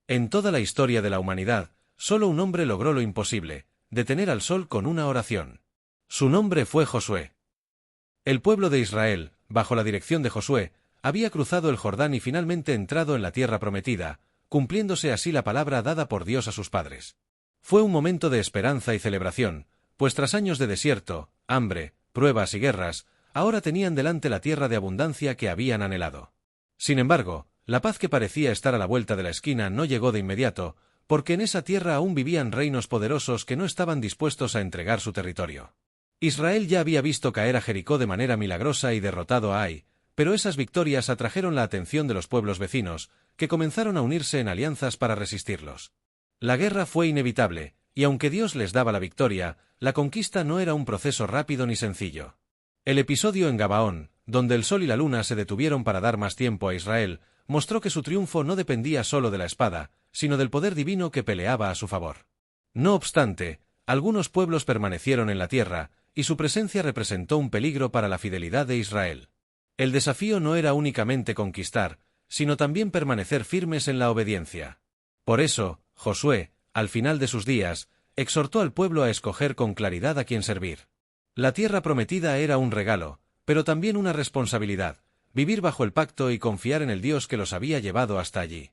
En toda la historia de la humanidad, solo un hombre logró lo imposible, detener al sol con una oración. Su nombre fue Josué. El pueblo de Israel, bajo la dirección de Josué, había cruzado el Jordán y finalmente entrado en la tierra prometida, cumpliéndose así la palabra dada por Dios a sus padres. Fue un momento de esperanza y celebración, pues tras años de desierto, hambre, pruebas y guerras, ahora tenían delante la tierra de abundancia que habían anhelado. Sin embargo, la paz que parecía estar a la vuelta de la esquina no llegó de inmediato, porque en esa tierra aún vivían reinos poderosos que no estaban dispuestos a entregar su territorio. Israel ya había visto caer a Jericó de manera milagrosa y derrotado a Ai, pero esas victorias atrajeron la atención de los pueblos vecinos, que comenzaron a unirse en alianzas para resistirlos. La guerra fue inevitable, y aunque Dios les daba la victoria, la conquista no era un proceso rápido ni sencillo. El episodio en Gabaón, donde el sol y la luna se detuvieron para dar más tiempo a Israel, mostró que su triunfo no dependía solo de la espada, sino del poder divino que peleaba a su favor. No obstante, algunos pueblos permanecieron en la tierra, y su presencia representó un peligro para la fidelidad de Israel. El desafío no era únicamente conquistar, sino también permanecer firmes en la obediencia. Por eso, Josué, al final de sus días, exhortó al pueblo a escoger con claridad a quién servir. La tierra prometida era un regalo, pero también una responsabilidad, vivir bajo el pacto y confiar en el Dios que los había llevado hasta allí.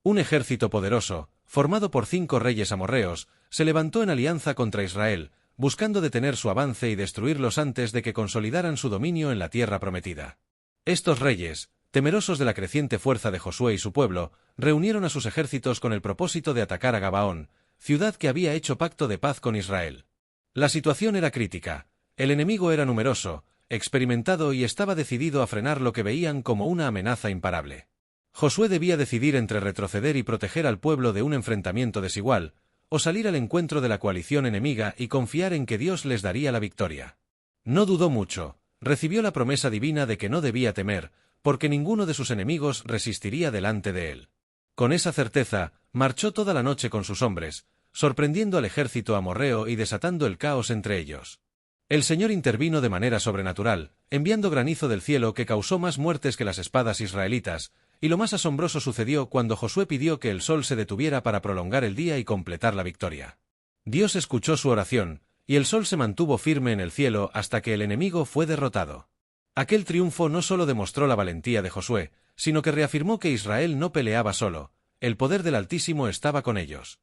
Un ejército poderoso, formado por 5 reyes amorreos, se levantó en alianza contra Israel, buscando detener su avance y destruirlos antes de que consolidaran su dominio en la tierra prometida. Estos reyes, temerosos de la creciente fuerza de Josué y su pueblo, reunieron a sus ejércitos con el propósito de atacar a Gabaón, ciudad que había hecho pacto de paz con Israel. La situación era crítica. El enemigo era numeroso, experimentado y estaba decidido a frenar lo que veían como una amenaza imparable. Josué debía decidir entre retroceder y proteger al pueblo de un enfrentamiento desigual, o salir al encuentro de la coalición enemiga y confiar en que Dios les daría la victoria. No dudó mucho, recibió la promesa divina de que no debía temer, porque ninguno de sus enemigos resistiría delante de él. Con esa certeza, marchó toda la noche con sus hombres, sorprendiendo al ejército amorreo y desatando el caos entre ellos. El Señor intervino de manera sobrenatural, enviando granizo del cielo que causó más muertes que las espadas israelitas, y lo más asombroso sucedió cuando Josué pidió que el sol se detuviera para prolongar el día y completar la victoria. Dios escuchó su oración, y el sol se mantuvo firme en el cielo hasta que el enemigo fue derrotado. Aquel triunfo no solo demostró la valentía de Josué, sino que reafirmó que Israel no peleaba solo, el poder del Altísimo estaba con ellos.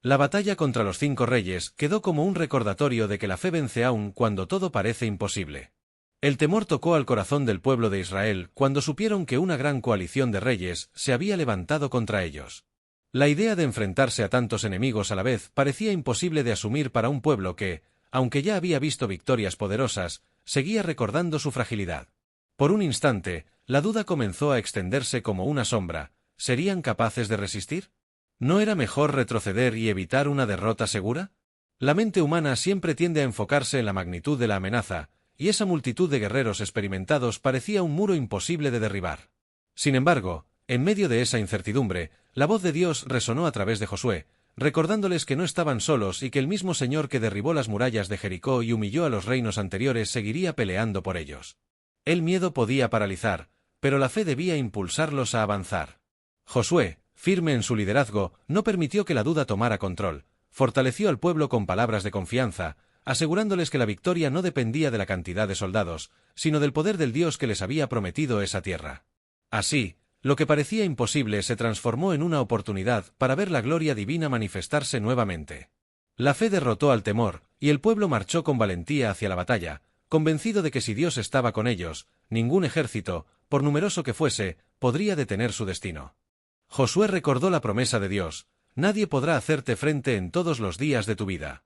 La batalla contra los 5 reyes quedó como un recordatorio de que la fe vence aún cuando todo parece imposible. El temor tocó al corazón del pueblo de Israel cuando supieron que una gran coalición de reyes se había levantado contra ellos. La idea de enfrentarse a tantos enemigos a la vez parecía imposible de asumir para un pueblo que, aunque ya había visto victorias poderosas, seguía recordando su fragilidad. Por un instante, la duda comenzó a extenderse como una sombra. ¿Serían capaces de resistir? ¿No era mejor retroceder y evitar una derrota segura? La mente humana siempre tiende a enfocarse en la magnitud de la amenaza, y esa multitud de guerreros experimentados parecía un muro imposible de derribar. Sin embargo, en medio de esa incertidumbre, la voz de Dios resonó a través de Josué, recordándoles que no estaban solos y que el mismo Señor que derribó las murallas de Jericó y humilló a los reinos anteriores seguiría peleando por ellos. El miedo podía paralizar, pero la fe debía impulsarlos a avanzar. Josué, firme en su liderazgo, no permitió que la duda tomara control, fortaleció al pueblo con palabras de confianza, asegurándoles que la victoria no dependía de la cantidad de soldados, sino del poder del Dios que les había prometido esa tierra. Así, lo que parecía imposible se transformó en una oportunidad para ver la gloria divina manifestarse nuevamente. La fe derrotó al temor, y el pueblo marchó con valentía hacia la batalla, convencido de que si Dios estaba con ellos, ningún ejército, por numeroso que fuese, podría detener su destino. Josué recordó la promesa de Dios: nadie podrá hacerte frente en todos los días de tu vida.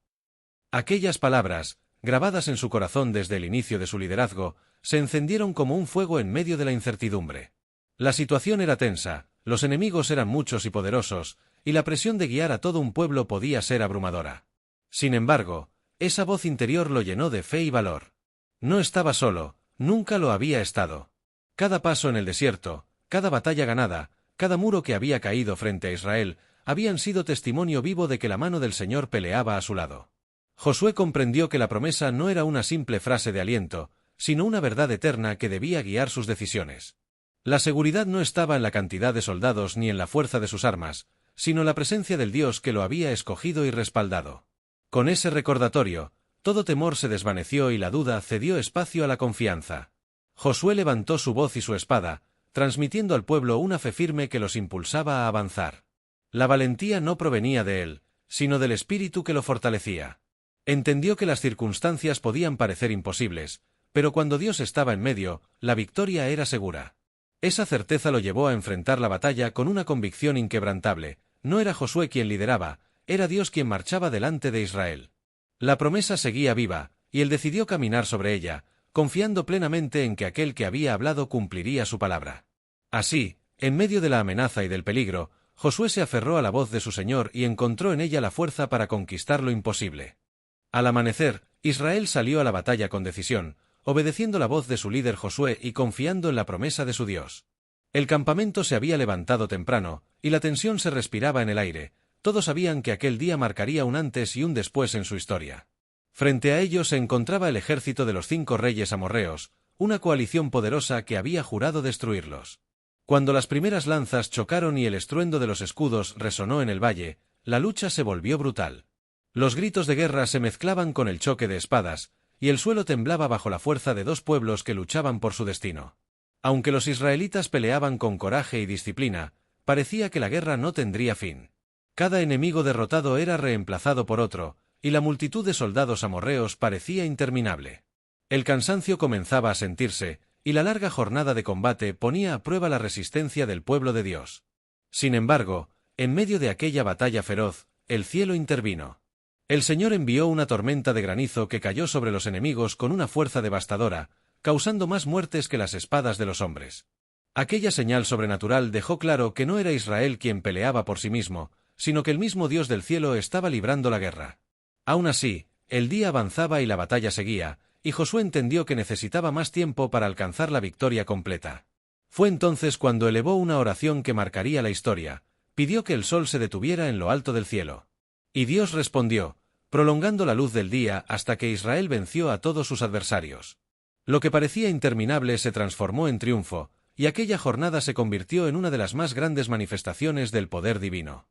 Aquellas palabras, grabadas en su corazón desde el inicio de su liderazgo, se encendieron como un fuego en medio de la incertidumbre. La situación era tensa, los enemigos eran muchos y poderosos, y la presión de guiar a todo un pueblo podía ser abrumadora. Sin embargo, esa voz interior lo llenó de fe y valor. No estaba solo, nunca lo había estado. Cada paso en el desierto, cada batalla ganada, cada muro que había caído frente a Israel, habían sido testimonio vivo de que la mano del Señor peleaba a su lado. Josué comprendió que la promesa no era una simple frase de aliento, sino una verdad eterna que debía guiar sus decisiones. La seguridad no estaba en la cantidad de soldados ni en la fuerza de sus armas, sino la presencia del Dios que lo había escogido y respaldado. Con ese recordatorio, todo temor se desvaneció y la duda cedió espacio a la confianza. Josué levantó su voz y su espada, transmitiendo al pueblo una fe firme que los impulsaba a avanzar. La valentía no provenía de él, sino del espíritu que lo fortalecía. Entendió que las circunstancias podían parecer imposibles, pero cuando Dios estaba en medio, la victoria era segura. Esa certeza lo llevó a enfrentar la batalla con una convicción inquebrantable. No era Josué quien lideraba, era Dios quien marchaba delante de Israel. La promesa seguía viva, y él decidió caminar sobre ella, confiando plenamente en que aquel que había hablado cumpliría su palabra. Así, en medio de la amenaza y del peligro, Josué se aferró a la voz de su Señor y encontró en ella la fuerza para conquistar lo imposible. Al amanecer, Israel salió a la batalla con decisión, obedeciendo la voz de su líder Josué y confiando en la promesa de su Dios. El campamento se había levantado temprano, y la tensión se respiraba en el aire. Todos sabían que aquel día marcaría un antes y un después en su historia. Frente a ellos se encontraba el ejército de los 5 reyes amorreos, una coalición poderosa que había jurado destruirlos. Cuando las primeras lanzas chocaron y el estruendo de los escudos resonó en el valle, la lucha se volvió brutal. Los gritos de guerra se mezclaban con el choque de espadas, y el suelo temblaba bajo la fuerza de 2 pueblos que luchaban por su destino. Aunque los israelitas peleaban con coraje y disciplina, parecía que la guerra no tendría fin. Cada enemigo derrotado era reemplazado por otro, y la multitud de soldados amorreos parecía interminable. El cansancio comenzaba a sentirse, y la larga jornada de combate ponía a prueba la resistencia del pueblo de Dios. Sin embargo, en medio de aquella batalla feroz, el cielo intervino. El Señor envió una tormenta de granizo que cayó sobre los enemigos con una fuerza devastadora, causando más muertes que las espadas de los hombres. Aquella señal sobrenatural dejó claro que no era Israel quien peleaba por sí mismo, sino que el mismo Dios del cielo estaba librando la guerra. Aún así, el día avanzaba y la batalla seguía, y Josué entendió que necesitaba más tiempo para alcanzar la victoria completa. Fue entonces cuando elevó una oración que marcaría la historia, pidió que el sol se detuviera en lo alto del cielo. Y Dios respondió, prolongando la luz del día hasta que Israel venció a todos sus adversarios. Lo que parecía interminable se transformó en triunfo, y aquella jornada se convirtió en una de las más grandes manifestaciones del poder divino.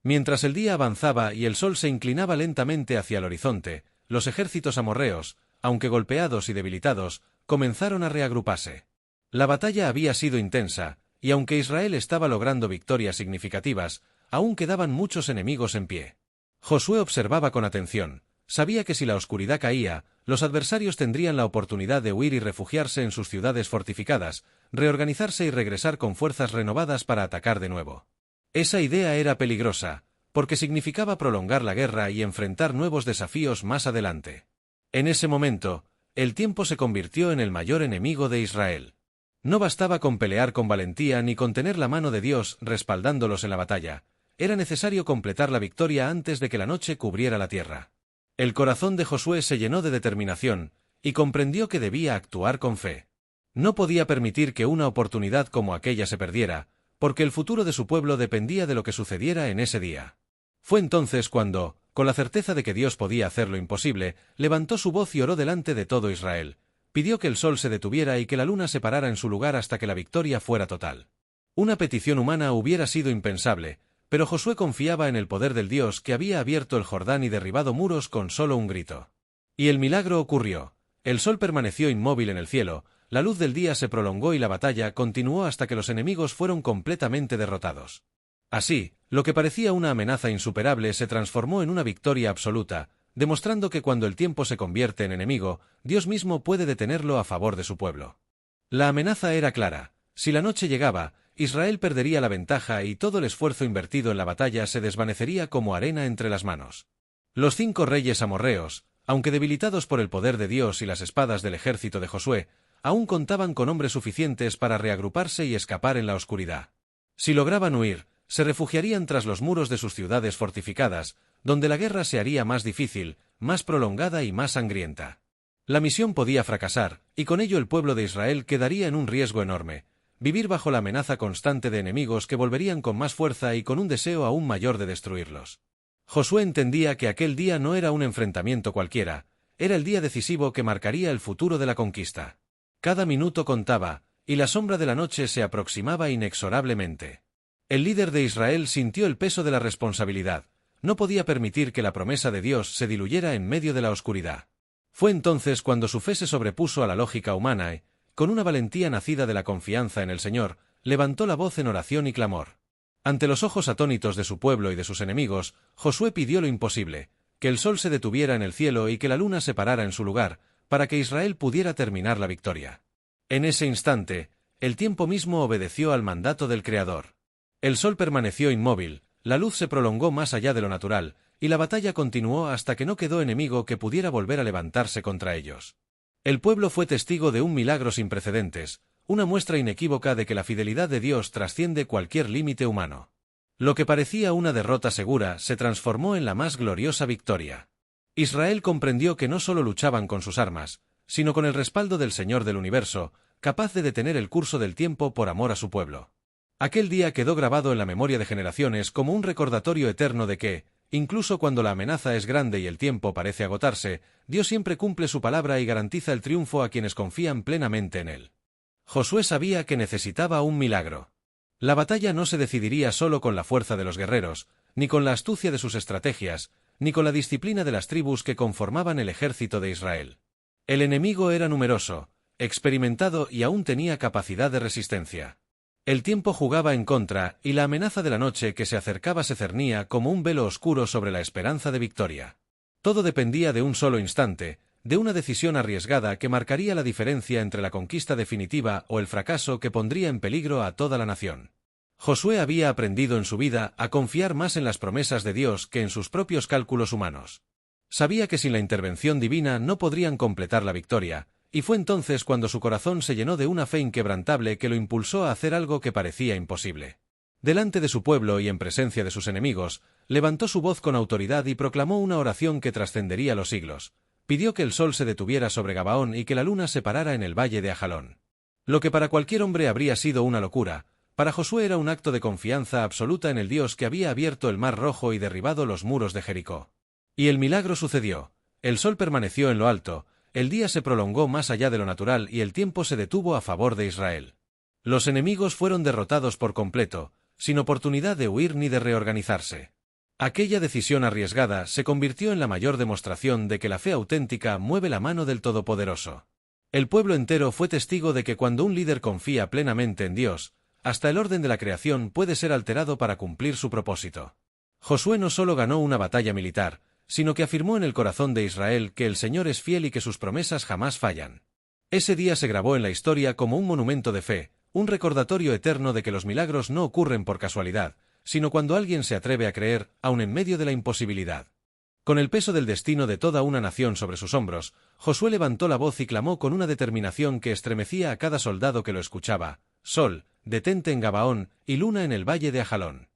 Mientras el día avanzaba y el sol se inclinaba lentamente hacia el horizonte, los ejércitos amorreos, aunque golpeados y debilitados, comenzaron a reagruparse. La batalla había sido intensa, y aunque Israel estaba logrando victorias significativas, aún quedaban muchos enemigos en pie. Josué observaba con atención. Sabía que si la oscuridad caía, los adversarios tendrían la oportunidad de huir y refugiarse en sus ciudades fortificadas, reorganizarse y regresar con fuerzas renovadas para atacar de nuevo. Esa idea era peligrosa, porque significaba prolongar la guerra y enfrentar nuevos desafíos más adelante. En ese momento, el tiempo se convirtió en el mayor enemigo de Israel. No bastaba con pelear con valentía ni con tener la mano de Dios respaldándolos en la batalla, era necesario completar la victoria antes de que la noche cubriera la tierra. El corazón de Josué se llenó de determinación, y comprendió que debía actuar con fe. No podía permitir que una oportunidad como aquella se perdiera, porque el futuro de su pueblo dependía de lo que sucediera en ese día. Fue entonces cuando, con la certeza de que Dios podía hacer lo imposible, levantó su voz y oró delante de todo Israel. Pidió que el sol se detuviera y que la luna se parara en su lugar hasta que la victoria fuera total. Una petición humana hubiera sido impensable, pero Josué confiaba en el poder del Dios que había abierto el Jordán y derribado muros con solo un grito. Y el milagro ocurrió. El sol permaneció inmóvil en el cielo, la luz del día se prolongó y la batalla continuó hasta que los enemigos fueron completamente derrotados. Así, lo que parecía una amenaza insuperable se transformó en una victoria absoluta, demostrando que cuando el tiempo se convierte en enemigo, Dios mismo puede detenerlo a favor de su pueblo. La amenaza era clara. Si la noche llegaba, Israel perdería la ventaja y todo el esfuerzo invertido en la batalla se desvanecería como arena entre las manos. Los 5 reyes amorreos, aunque debilitados por el poder de Dios y las espadas del ejército de Josué, aún contaban con hombres suficientes para reagruparse y escapar en la oscuridad. Si lograban huir, se refugiarían tras los muros de sus ciudades fortificadas, donde la guerra se haría más difícil, más prolongada y más sangrienta. La misión podía fracasar, y con ello el pueblo de Israel quedaría en un riesgo enorme, vivir bajo la amenaza constante de enemigos que volverían con más fuerza y con un deseo aún mayor de destruirlos. Josué entendía que aquel día no era un enfrentamiento cualquiera, era el día decisivo que marcaría el futuro de la conquista. Cada minuto contaba, y la sombra de la noche se aproximaba inexorablemente. El líder de Israel sintió el peso de la responsabilidad. No podía permitir que la promesa de Dios se diluyera en medio de la oscuridad. Fue entonces cuando su fe se sobrepuso a la lógica humana y, con una valentía nacida de la confianza en el Señor, levantó la voz en oración y clamor. Ante los ojos atónitos de su pueblo y de sus enemigos, Josué pidió lo imposible, que el sol se detuviera en el cielo y que la luna se parara en su lugar, para que Israel pudiera terminar la victoria. En ese instante, el tiempo mismo obedeció al mandato del Creador. El sol permaneció inmóvil, la luz se prolongó más allá de lo natural, y la batalla continuó hasta que no quedó enemigo que pudiera volver a levantarse contra ellos. El pueblo fue testigo de un milagro sin precedentes, una muestra inequívoca de que la fidelidad de Dios trasciende cualquier límite humano. Lo que parecía una derrota segura se transformó en la más gloriosa victoria. Israel comprendió que no solo luchaban con sus armas, sino con el respaldo del Señor del universo, capaz de detener el curso del tiempo por amor a su pueblo. Aquel día quedó grabado en la memoria de generaciones como un recordatorio eterno de que, incluso cuando la amenaza es grande y el tiempo parece agotarse, Dios siempre cumple su palabra y garantiza el triunfo a quienes confían plenamente en Él. Josué sabía que necesitaba un milagro. La batalla no se decidiría solo con la fuerza de los guerreros, ni con la astucia de sus estrategias, ni con la disciplina de las tribus que conformaban el ejército de Israel. El enemigo era numeroso, experimentado y aún tenía capacidad de resistencia. El tiempo jugaba en contra, y la amenaza de la noche que se acercaba se cernía como un velo oscuro sobre la esperanza de victoria. Todo dependía de un solo instante, de una decisión arriesgada que marcaría la diferencia entre la conquista definitiva o el fracaso que pondría en peligro a toda la nación. Josué había aprendido en su vida a confiar más en las promesas de Dios que en sus propios cálculos humanos. Sabía que sin la intervención divina no podrían completar la victoria, y fue entonces cuando su corazón se llenó de una fe inquebrantable que lo impulsó a hacer algo que parecía imposible. Delante de su pueblo y en presencia de sus enemigos, levantó su voz con autoridad y proclamó una oración que trascendería los siglos. Pidió que el sol se detuviera sobre Gabaón y que la luna se parara en el valle de Ajalón. Lo que para cualquier hombre habría sido una locura, para Josué era un acto de confianza absoluta en el Dios que había abierto el mar Rojo y derribado los muros de Jericó. Y el milagro sucedió. El sol permaneció en lo alto, el día se prolongó más allá de lo natural y el tiempo se detuvo a favor de Israel. Los enemigos fueron derrotados por completo, sin oportunidad de huir ni de reorganizarse. Aquella decisión arriesgada se convirtió en la mayor demostración de que la fe auténtica mueve la mano del Todopoderoso. El pueblo entero fue testigo de que cuando un líder confía plenamente en Dios, hasta el orden de la creación puede ser alterado para cumplir su propósito. Josué no solo ganó una batalla militar, sino que afirmó en el corazón de Israel que el Señor es fiel y que sus promesas jamás fallan. Ese día se grabó en la historia como un monumento de fe, un recordatorio eterno de que los milagros no ocurren por casualidad, sino cuando alguien se atreve a creer, aun en medio de la imposibilidad. Con el peso del destino de toda una nación sobre sus hombros, Josué levantó la voz y clamó con una determinación que estremecía a cada soldado que lo escuchaba: «Sol, detente en Gabaón, y luna en el valle de Ajalón».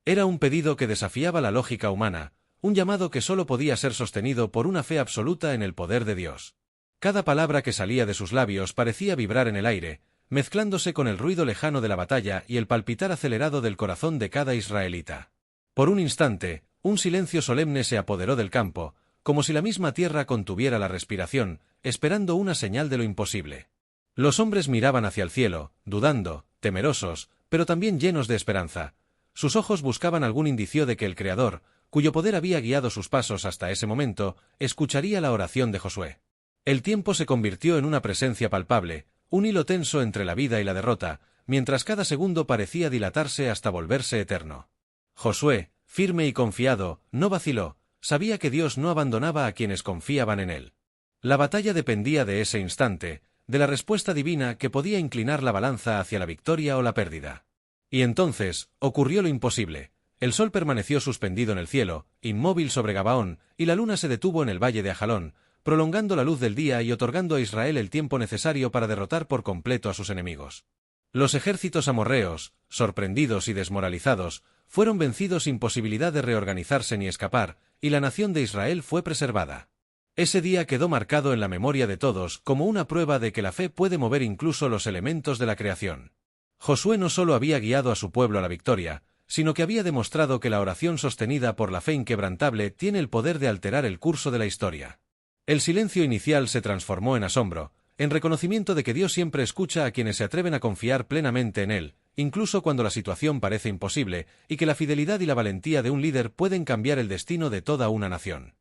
Era un pedido que desafiaba la lógica humana, un llamado que solo podía ser sostenido por una fe absoluta en el poder de Dios. Cada palabra que salía de sus labios parecía vibrar en el aire, mezclándose con el ruido lejano de la batalla y el palpitar acelerado del corazón de cada israelita. Por un instante, un silencio solemne se apoderó del campo, como si la misma tierra contuviera la respiración, esperando una señal de lo imposible. Los hombres miraban hacia el cielo, dudando, temerosos, pero también llenos de esperanza. Sus ojos buscaban algún indicio de que el Creador, cuyo poder había guiado sus pasos hasta ese momento, escucharía la oración de Josué. El tiempo se convirtió en una presencia palpable, un hilo tenso entre la vida y la derrota, mientras cada segundo parecía dilatarse hasta volverse eterno. Josué, firme y confiado, no vaciló, sabía que Dios no abandonaba a quienes confiaban en él. La batalla dependía de ese instante, de la respuesta divina que podía inclinar la balanza hacia la victoria o la pérdida. Y entonces, ocurrió lo imposible. El sol permaneció suspendido en el cielo, inmóvil sobre Gabaón, y la luna se detuvo en el valle de Ajalón, prolongando la luz del día y otorgando a Israel el tiempo necesario para derrotar por completo a sus enemigos. Los ejércitos amorreos, sorprendidos y desmoralizados, fueron vencidos sin posibilidad de reorganizarse ni escapar, y la nación de Israel fue preservada. Ese día quedó marcado en la memoria de todos como una prueba de que la fe puede mover incluso los elementos de la creación. Josué no solo había guiado a su pueblo a la victoria, sino que había demostrado que la oración sostenida por la fe inquebrantable tiene el poder de alterar el curso de la historia. El silencio inicial se transformó en asombro, en reconocimiento de que Dios siempre escucha a quienes se atreven a confiar plenamente en Él, incluso cuando la situación parece imposible, y que la fidelidad y la valentía de un líder pueden cambiar el destino de toda una nación.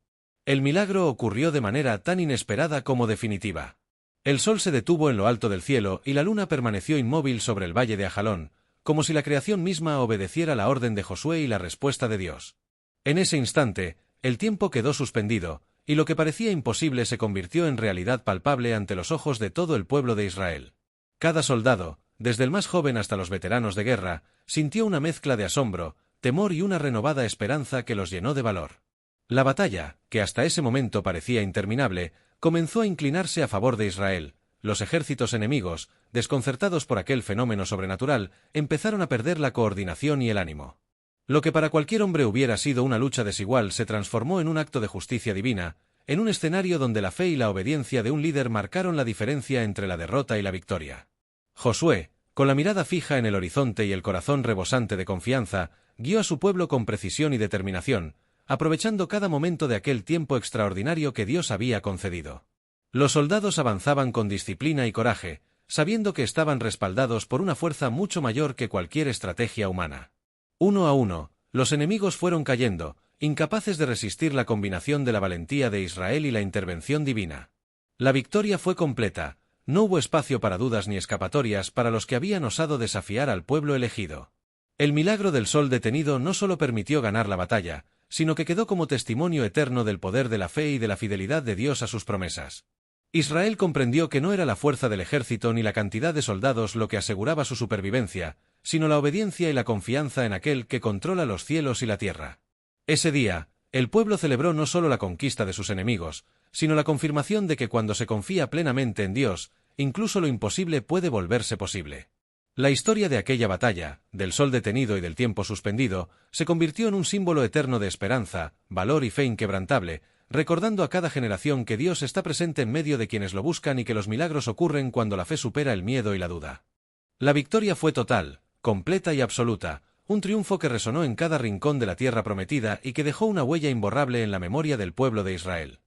El milagro ocurrió de manera tan inesperada como definitiva. El sol se detuvo en lo alto del cielo y la luna permaneció inmóvil sobre el valle de Ajalón, como si la creación misma obedeciera la orden de Josué y la respuesta de Dios. En ese instante, el tiempo quedó suspendido, y lo que parecía imposible se convirtió en realidad palpable ante los ojos de todo el pueblo de Israel. Cada soldado, desde el más joven hasta los veteranos de guerra, sintió una mezcla de asombro, temor y una renovada esperanza que los llenó de valor. La batalla, que hasta ese momento parecía interminable, comenzó a inclinarse a favor de Israel. Los ejércitos enemigos, desconcertados por aquel fenómeno sobrenatural, empezaron a perder la coordinación y el ánimo. Lo que para cualquier hombre hubiera sido una lucha desigual se transformó en un acto de justicia divina, en un escenario donde la fe y la obediencia de un líder marcaron la diferencia entre la derrota y la victoria. Josué, con la mirada fija en el horizonte y el corazón rebosante de confianza, guió a su pueblo con precisión y determinación, aprovechando cada momento de aquel tiempo extraordinario que Dios había concedido. Los soldados avanzaban con disciplina y coraje, sabiendo que estaban respaldados por una fuerza mucho mayor que cualquier estrategia humana. Uno a uno, los enemigos fueron cayendo, incapaces de resistir la combinación de la valentía de Israel y la intervención divina. La victoria fue completa, no hubo espacio para dudas ni escapatorias para los que habían osado desafiar al pueblo elegido. El milagro del sol detenido no solo permitió ganar la batalla, sino que quedó como testimonio eterno del poder de la fe y de la fidelidad de Dios a sus promesas. Israel comprendió que no era la fuerza del ejército ni la cantidad de soldados lo que aseguraba su supervivencia, sino la obediencia y la confianza en aquel que controla los cielos y la tierra. Ese día, el pueblo celebró no solo la conquista de sus enemigos, sino la confirmación de que cuando se confía plenamente en Dios, incluso lo imposible puede volverse posible. La historia de aquella batalla, del sol detenido y del tiempo suspendido, se convirtió en un símbolo eterno de esperanza, valor y fe inquebrantable, recordando a cada generación que Dios está presente en medio de quienes lo buscan y que los milagros ocurren cuando la fe supera el miedo y la duda. La victoria fue total, completa y absoluta, un triunfo que resonó en cada rincón de la tierra prometida y que dejó una huella imborrable en la memoria del pueblo de Israel.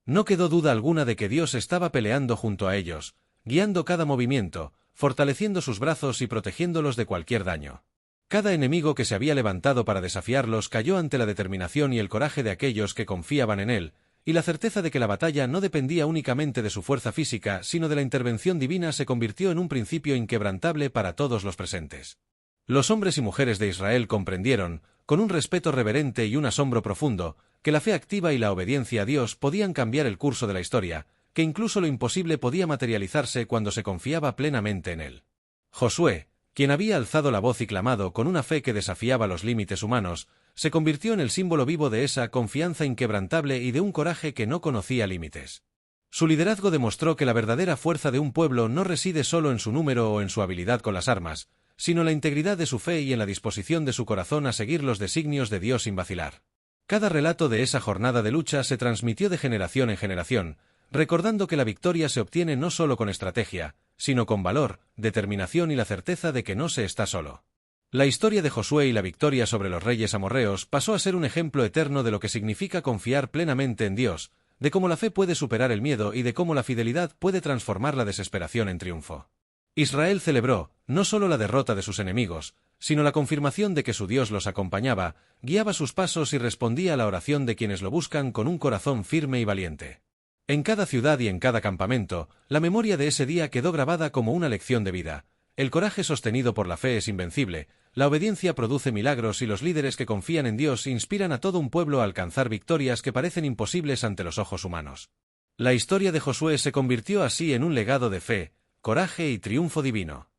No quedó duda alguna de que Dios estaba peleando junto a ellos, guiando cada movimiento, fortaleciendo sus brazos y protegiéndolos de cualquier daño. Cada enemigo que se había levantado para desafiarlos cayó ante la determinación y el coraje de aquellos que confiaban en él, y la certeza de que la batalla no dependía únicamente de su fuerza física, sino de la intervención divina se convirtió en un principio inquebrantable para todos los presentes. Los hombres y mujeres de Israel comprendieron, con un respeto reverente y un asombro profundo, que la fe activa y la obediencia a Dios podían cambiar el curso de la historia, que incluso lo imposible podía materializarse cuando se confiaba plenamente en él. Josué, quien había alzado la voz y clamado con una fe que desafiaba los límites humanos, se convirtió en el símbolo vivo de esa confianza inquebrantable y de un coraje que no conocía límites. Su liderazgo demostró que la verdadera fuerza de un pueblo no reside solo en su número o en su habilidad con las armas, sino en la integridad de su fe y en la disposición de su corazón a seguir los designios de Dios sin vacilar. Cada relato de esa jornada de lucha se transmitió de generación en generación, recordando que la victoria se obtiene no solo con estrategia, sino con valor, determinación y la certeza de que no se está solo. La historia de Josué y la victoria sobre los reyes amorreos pasó a ser un ejemplo eterno de lo que significa confiar plenamente en Dios, de cómo la fe puede superar el miedo y de cómo la fidelidad puede transformar la desesperación en triunfo. Israel celebró, no solo la derrota de sus enemigos, sino la confirmación de que su Dios los acompañaba, guiaba sus pasos y respondía a la oración de quienes lo buscan con un corazón firme y valiente. En cada ciudad y en cada campamento, la memoria de ese día quedó grabada como una lección de vida. El coraje sostenido por la fe es invencible, la obediencia produce milagros y los líderes que confían en Dios inspiran a todo un pueblo a alcanzar victorias que parecen imposibles ante los ojos humanos. La historia de Josué se convirtió así en un legado de fe, coraje y triunfo divino.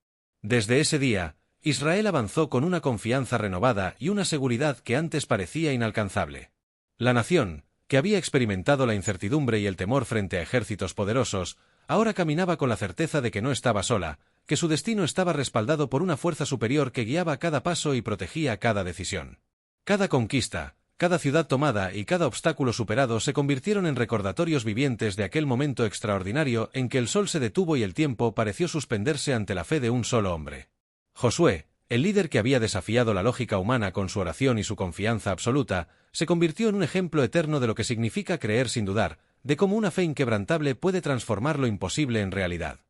Desde ese día, Israel avanzó con una confianza renovada y una seguridad que antes parecía inalcanzable. La nación, que había experimentado la incertidumbre y el temor frente a ejércitos poderosos, ahora caminaba con la certeza de que no estaba sola, que su destino estaba respaldado por una fuerza superior que guiaba cada paso y protegía cada decisión. Cada conquista, cada ciudad tomada y cada obstáculo superado se convirtieron en recordatorios vivientes de aquel momento extraordinario en que el sol se detuvo y el tiempo pareció suspenderse ante la fe de un solo hombre. Josué, el líder que había desafiado la lógica humana con su oración y su confianza absoluta, se convirtió en un ejemplo eterno de lo que significa creer sin dudar, de cómo una fe inquebrantable puede transformar lo imposible en realidad.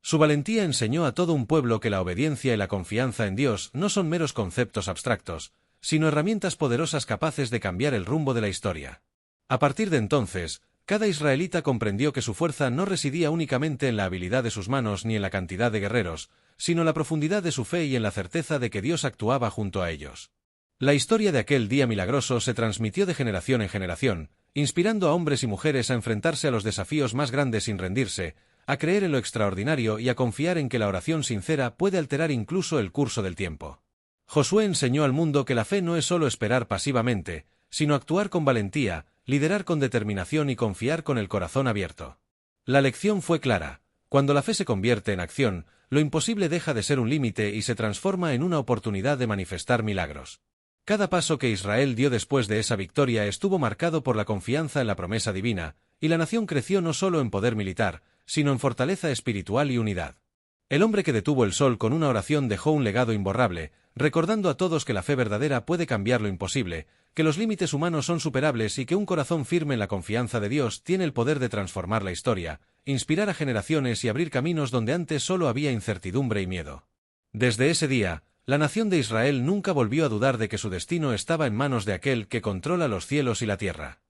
Su valentía enseñó a todo un pueblo que la obediencia y la confianza en Dios no son meros conceptos abstractos, sino herramientas poderosas capaces de cambiar el rumbo de la historia. A partir de entonces, cada israelita comprendió que su fuerza no residía únicamente en la habilidad de sus manos ni en la cantidad de guerreros, sino en la profundidad de su fe y en la certeza de que Dios actuaba junto a ellos. La historia de aquel día milagroso se transmitió de generación en generación, inspirando a hombres y mujeres a enfrentarse a los desafíos más grandes sin rendirse, a creer en lo extraordinario y a confiar en que la oración sincera puede alterar incluso el curso del tiempo. Josué enseñó al mundo que la fe no es solo esperar pasivamente, sino actuar con valentía, liderar con determinación y confiar con el corazón abierto. La lección fue clara: cuando la fe se convierte en acción, lo imposible deja de ser un límite y se transforma en una oportunidad de manifestar milagros. Cada paso que Israel dio después de esa victoria estuvo marcado por la confianza en la promesa divina, y la nación creció no solo en poder militar, sino en fortaleza espiritual y unidad. El hombre que detuvo el sol con una oración dejó un legado imborrable, recordando a todos que la fe verdadera puede cambiar lo imposible, que los límites humanos son superables y que un corazón firme en la confianza de Dios tiene el poder de transformar la historia, inspirar a generaciones y abrir caminos donde antes solo había incertidumbre y miedo. Desde ese día, la nación de Israel nunca volvió a dudar de que su destino estaba en manos de aquel que controla los cielos y la tierra.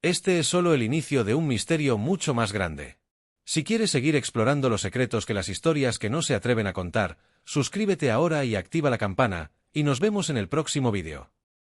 Este es solo el inicio de un misterio mucho más grande. Si quieres seguir explorando los secretos que las historias que no se atreven a contar, suscríbete ahora y activa la campana, y nos vemos en el próximo vídeo.